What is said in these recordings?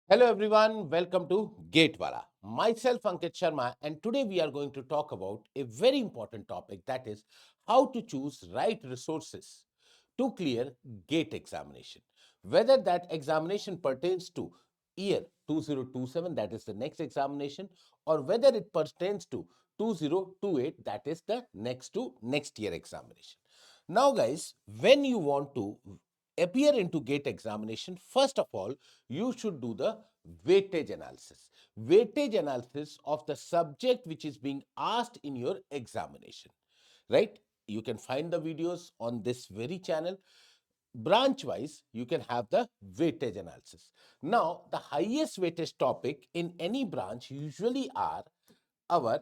Hello everyone, welcome to Gatewala. Myself Ankit Sharma, and today we are going to talk about a very important topic, that is how to choose right resources to clear GATE examination. Whether that examination pertains to year 2027, that is the next examination, or whether it pertains to 2028, that is the next year examination. Now guys, when you want to appear into GATE examination, first of all, you should do the weightage analysis. Weightage analysis of the subject which is being asked in your examination, right? You can find the videos on this very channel. Branch wise, you can have the weightage analysis. Now, the highest weightage topic in any branch usually are our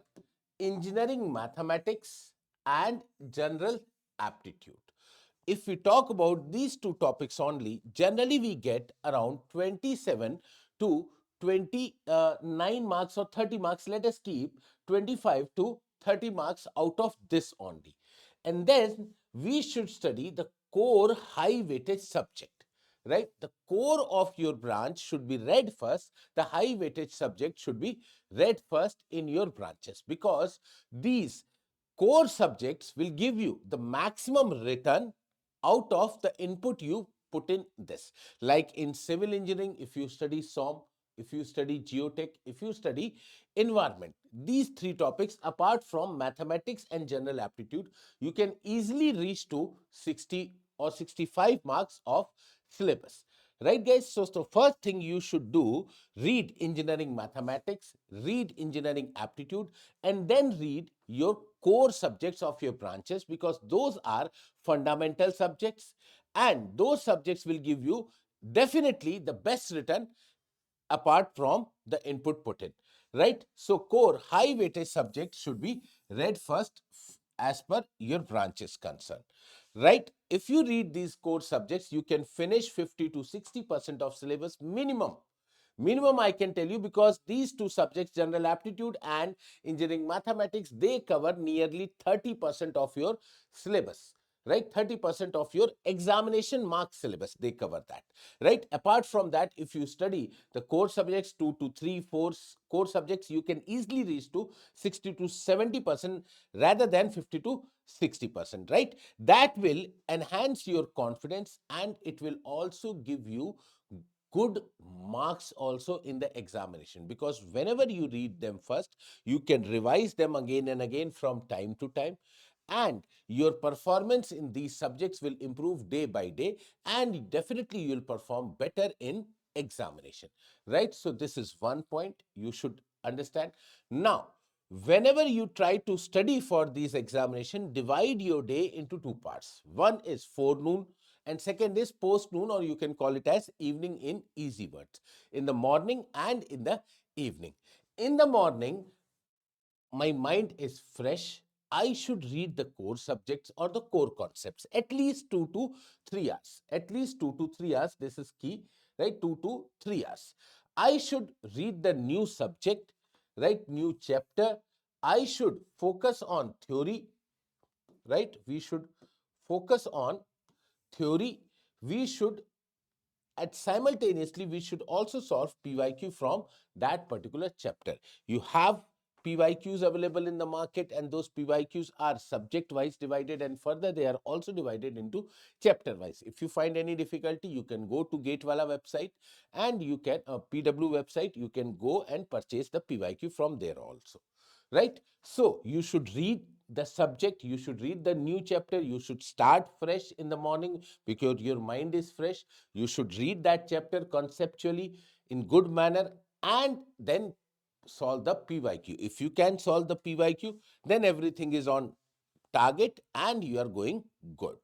engineering mathematics and general aptitude. If we talk about these two topics only, generally we get around 27 to 29 marks or 30 marks. Let us keep 25 to 30 marks out of this only. And then we should study the core high weightage subject, right? The core of your branch should be read first. The high weightage subject should be read first in your branches, because these core subjects will give you the maximum return out of the input you put in this. Like in civil engineering, if you study SOM, if you study geotech, if you study environment, these three topics, apart from mathematics and general aptitude, you can easily reach to 60 or 65 marks of syllabus. Right, guys? So, the first thing you should do, read engineering mathematics, read engineering aptitude, and then read your core subjects of your branches, because those are fundamental subjects, and those subjects will give you definitely the best return apart from the input put in, right? So core high weightage subject should be read first as per your branch is concerned, right? If you read these core subjects, you can finish 50 to 60% of syllabus minimum. I can tell you, because these two subjects, general aptitude and engineering mathematics, they cover nearly 30% of your syllabus, right? 30% of your examination mark syllabus, they cover that, right? Apart from that, if you study the core subjects, 2 to 3 4 core subjects, you can easily reach to 60 to 70% rather than 50 to 60%, right? That will enhance your confidence, and it will also give you good marks also in the examination, because whenever you read them first, you can revise them again and again from time to time, and your performance in these subjects will improve day by day, and definitely you will perform better in examination, right? So this is one point you should understand. Now, whenever you try to study for these examination, divide your day into two parts. One is forenoon and second is post noon, or you can call it as evening in easy words. In the morning and in the evening. In the morning, my mind is fresh. I should read the core subjects or the core concepts at least 2 to 3 hours. At least 2 to 3 hours. This is key, right? 2 to 3 hours. I should read the new subject, right? New chapter. I should focus on theory, right? We should focus on theory. We should, and simultaneously we should also solve PYQ from that particular chapter. You have PYQs available in the market, and those PYQs are subject wise divided, and further they are also divided into chapter wise. If you find any difficulty, you can go to Gatewala website, and you can PW website, you can go and purchase the PYQ from there also, right? So you should read the subject, you should read the new chapter, you should start fresh in the morning because your mind is fresh. You should read that chapter conceptually in good manner, and then solve the PYQ. If you can solve the PYQ, then everything is on target and you are going good.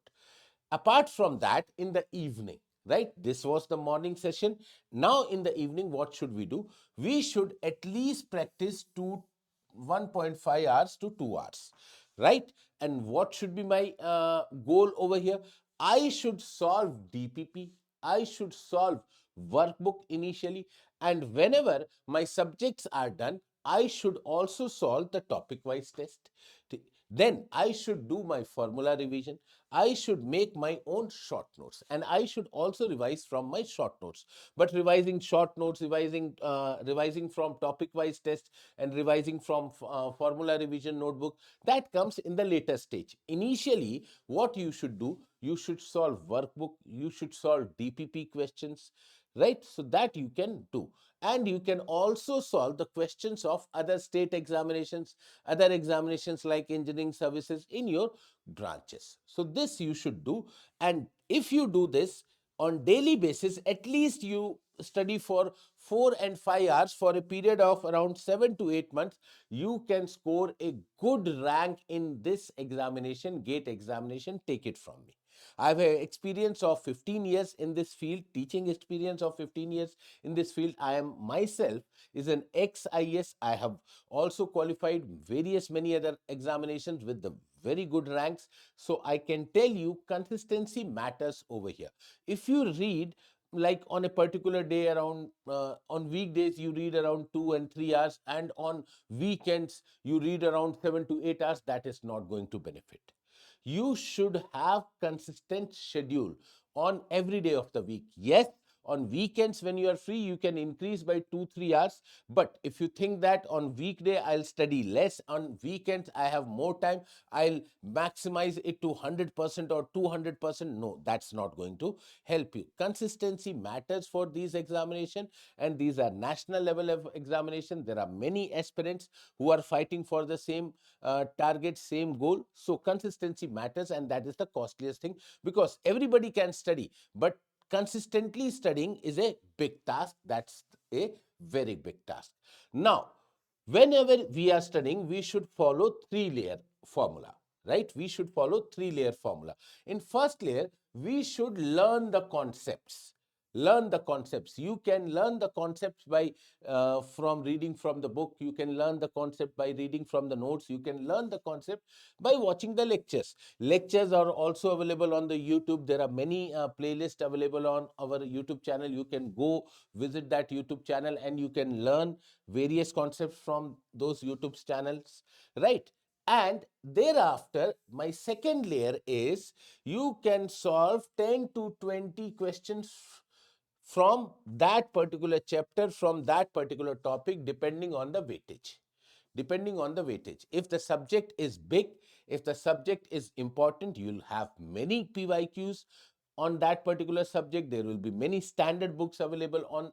Apart from that, in the evening, right? This was the morning session. Now in the evening, what should we do? We should at least practice 1.5 hours to 2 hours, right? And what should be my goal over here? I should solve DPP. I should solve workbook initially, and whenever my subjects are done, I should also solve the topic wise test. Then I should do my formula revision. I should make my own short notes, and I should also revise from my short notes. But revising short notes, revising from topic wise test, and revising from formula revision notebook, that comes in the later stage. Initially, what you should do, you should solve workbook, you should solve DPP questions, right? So that you can do. And you can also solve the questions of other state examinations, other examinations like engineering services in your branches. So this you should do. And if you do this on daily basis, at least you study for 4 and 5 hours for a period of around 7 to 8 months, you can score a good rank in this examination, GATE examination. Take it from me. I have an experience of 15 years in this field, teaching experience of 15 years in this field. I am myself is an ex-IS. I have also qualified various many other examinations with the very good ranks. So I can tell you consistency matters over here. If you read like on a particular day around on weekdays you read around 2 and 3 hours, and on weekends you read around 7 to 8 hours, that is not going to benefit. You should have consistent schedule on every day of the week. Yes, on weekends when you are free you can increase by 2-3 hours, but if you think that on weekday I'll study less, on weekends I have more time, I'll maximize it to 100% or 200%, no, that's not going to help you. Consistency matters for these examination, and these are national level of examination. There are many aspirants who are fighting for the same target, same goal. So consistency matters, and that is the costliest thing, because everybody can study, but consistently studying is a big task. That's a very big task. Now, whenever we are studying, we should follow 3-layer formula, right? We should follow 3-layer formula. In first layer, we should learn the concepts. Learn the concepts. You can learn the concepts by from reading from the book. You can learn the concept by reading from the notes. You can learn the concept by watching the lectures. Lectures are also available on the YouTube. There are many playlists available on our YouTube channel. You can go visit that YouTube channel and you can learn various concepts from those YouTube channels, right? And thereafter, my second layer is you can solve 10 to 20 questions from that particular chapter, from that particular topic, depending on the weightage. Depending on the weightage. If the subject is big, if the subject is important, you'll have many PYQs on that particular subject. There will be many standard books available on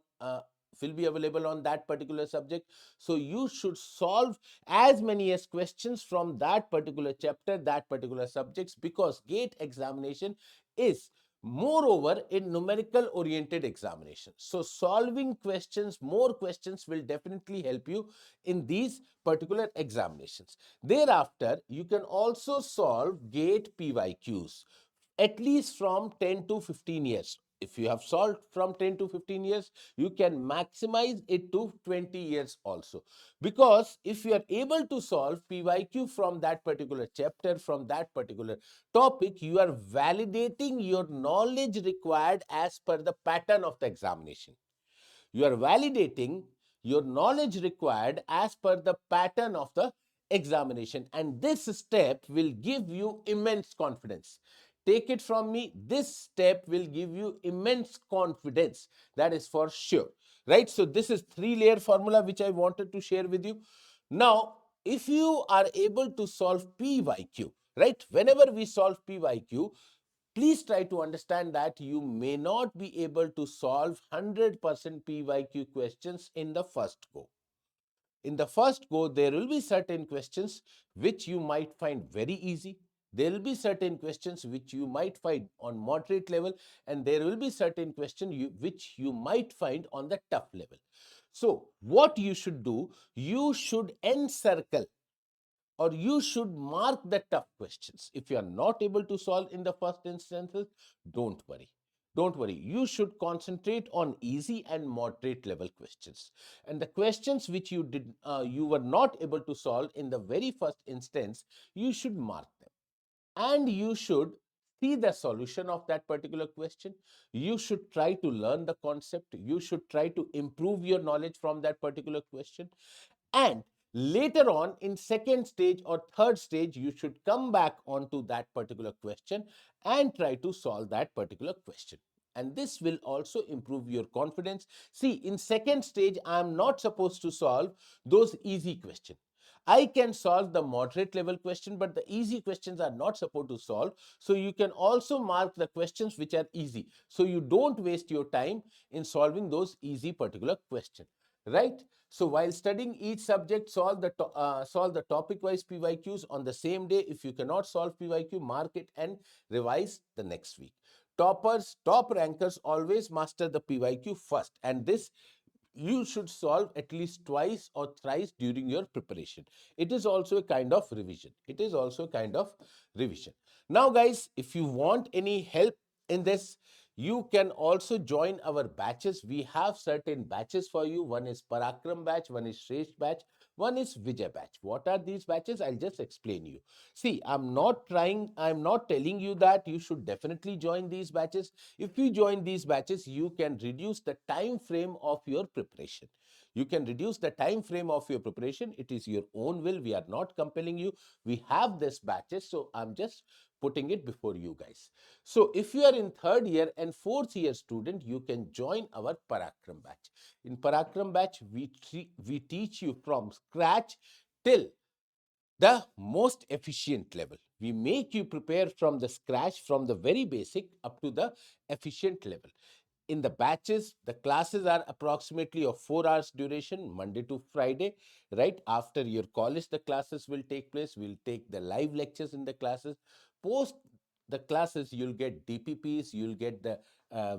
will be available on that particular subject. So you should solve as many as questions from that particular chapter, that particular subjects, because GATE examination is moreover a numerical oriented examination. So solving questions, more questions, will definitely help you in these particular examinations. Thereafter, you can also solve GATE PYQs at least from 10 to 15 years. If you have solved from 10 to 15 years, you can maximize it to 20 years also. Because if you are able to solve PYQ from that particular chapter, from that particular topic, you are validating your knowledge required as per the pattern of the examination. You are validating your knowledge required as per the pattern of the examination, and this step will give you immense confidence. Take it from me, this step will give you immense confidence, that is for sure, right? So this is 3-layer formula which I wanted to share with you. Now, if you are able to solve PYQ, right, whenever we solve PYQ, please try to understand that you may not be able to solve 100% PYQ questions in the first go. In the first go, there will be certain questions which you might find very easy. There will be certain questions which you might find on moderate level, and there will be certain questions which you might find on the tough level. So what you should do, you should encircle, or you should mark the tough questions. If you are not able to solve in the first instances, don't worry. Don't worry. You should concentrate on easy and moderate level questions. And the questions which you were not able to solve in the very first instance, you should mark them. And you should see the solution of that particular question. You should try to learn the concept. You should try to improve your knowledge from that particular question. And Later on, in second stage or third stage, you should come back onto that particular question and try to solve that particular question. And this will also improve your confidence. See, in second stage, I am not supposed to solve those easy questions. I can solve the moderate level question, but the easy questions are not supposed to solve. So you can also mark the questions which are easy. So you don't waste your time in solving those easy particular questions, right? So while studying each subject, solve the topic-wise PYQs on the same day. If you cannot solve PYQ, mark it and revise the next week. Toppers, top rankers always master the PYQ first, and this you should solve at least twice or thrice during your preparation. It is also a kind of revision. It is also a kind of revision. Now, guys, if you want any help in this, you can also join our batches. We have certain batches for you. One is Parakram batch, one is Shreshth batch, one is Vijay batch. What are these batches? I'll just explain you. See, I'm not telling you that you should definitely join these batches. If you join these batches, you can reduce the time frame of your preparation. You can reduce the time frame of your preparation. It is your own will. We are not compelling you. We have this batches, so I'm just putting it before you guys. So if you are in third year and fourth year student, you can join our Parakram batch. In Parakram batch, we teach you from scratch till the most efficient level. We make you prepare from the scratch, from the very basic up to the efficient level. In the batches, the classes are approximately of 4 hours duration, Monday to Friday, right? After your college, the classes will take place. We'll take the live lectures in the classes. Post the classes, you'll get DPPs, you'll get the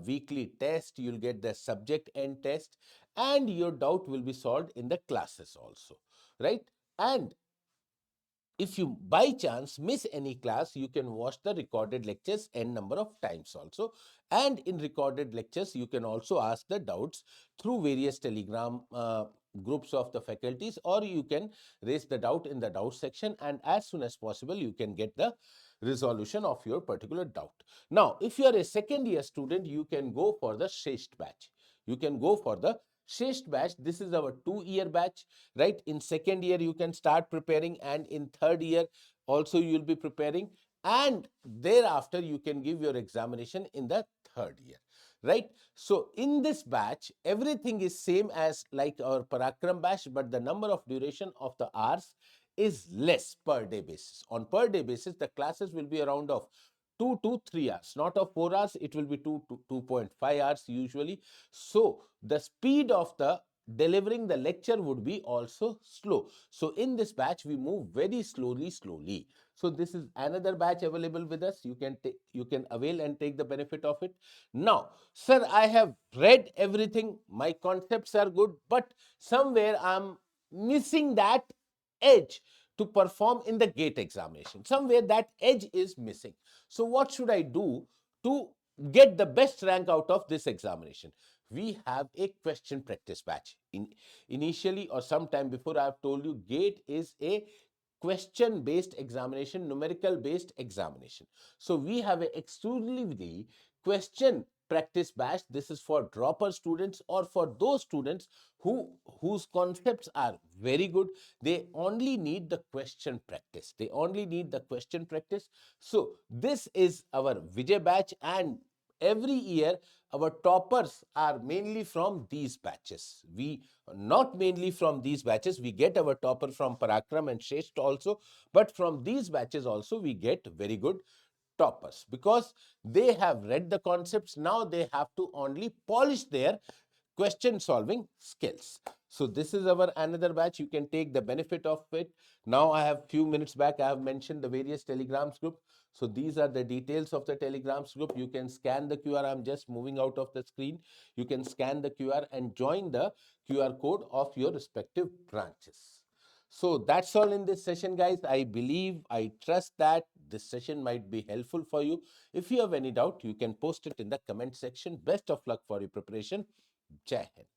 weekly test, you'll get the subject end test, and your doubt will be solved in the classes also, right? And if you by chance miss any class, you can watch the recorded lectures n number of times also. And in recorded lectures, you can also ask the doubts through various telegram groups of the faculties, or you can raise the doubt in the doubt section, and as soon as possible you can get the resolution of your particular doubt. Now, if you are a second year student, you can go for the Shreshth batch. You can go for the Shreshth batch. This is our 2-year batch, right? In second year, you can start preparing, and in third year also you will be preparing, and thereafter you can give your examination in the third year, right? So in this batch, everything is same as like our Parakram batch, but the number of duration of the hours is less per day basis. On per day basis, the classes will be around of 2 to 3 hours, not of 4 hours. It will be 2 to 2.5 hours usually. So the speed of the delivering the lecture would be also slow. So in this batch, we move very slowly. So this is another batch available with us. You can avail and take the benefit of it. Now, sir, I have read everything. My concepts are good, but somewhere I'm missing that edge to perform in the GATE examination. Somewhere that edge is missing. So what should I do to get the best rank out of this examination? We have a question practice batch. Initially or sometime before, I have told you GATE is a question based examination, numerical based examination. So we have a exclusively question practice batch. This is for dropper students, or for those students whose concepts are very good. They only need the question practice. They only need the question practice. So this is our Vijay batch, and every year our toppers are mainly from these batches. We not mainly from these batches, we get our topper from Parakram and Shreshth also, but from these batches also we get very good toppers, because they have read the concepts. Now they have to only polish their question solving skills. So this is our another batch. You can take the benefit of it. Now I have few minutes back, I have mentioned the various telegrams group. So these are the details of the telegrams group. You can scan the QR. I'm just moving out of the screen. You can scan the QR and join the QR code of your respective branches. So that's all in this session, guys. I trust that this session might be helpful for you. If you have any doubt, you can post it in the comment section. Best of luck for your preparation. Jai Hind.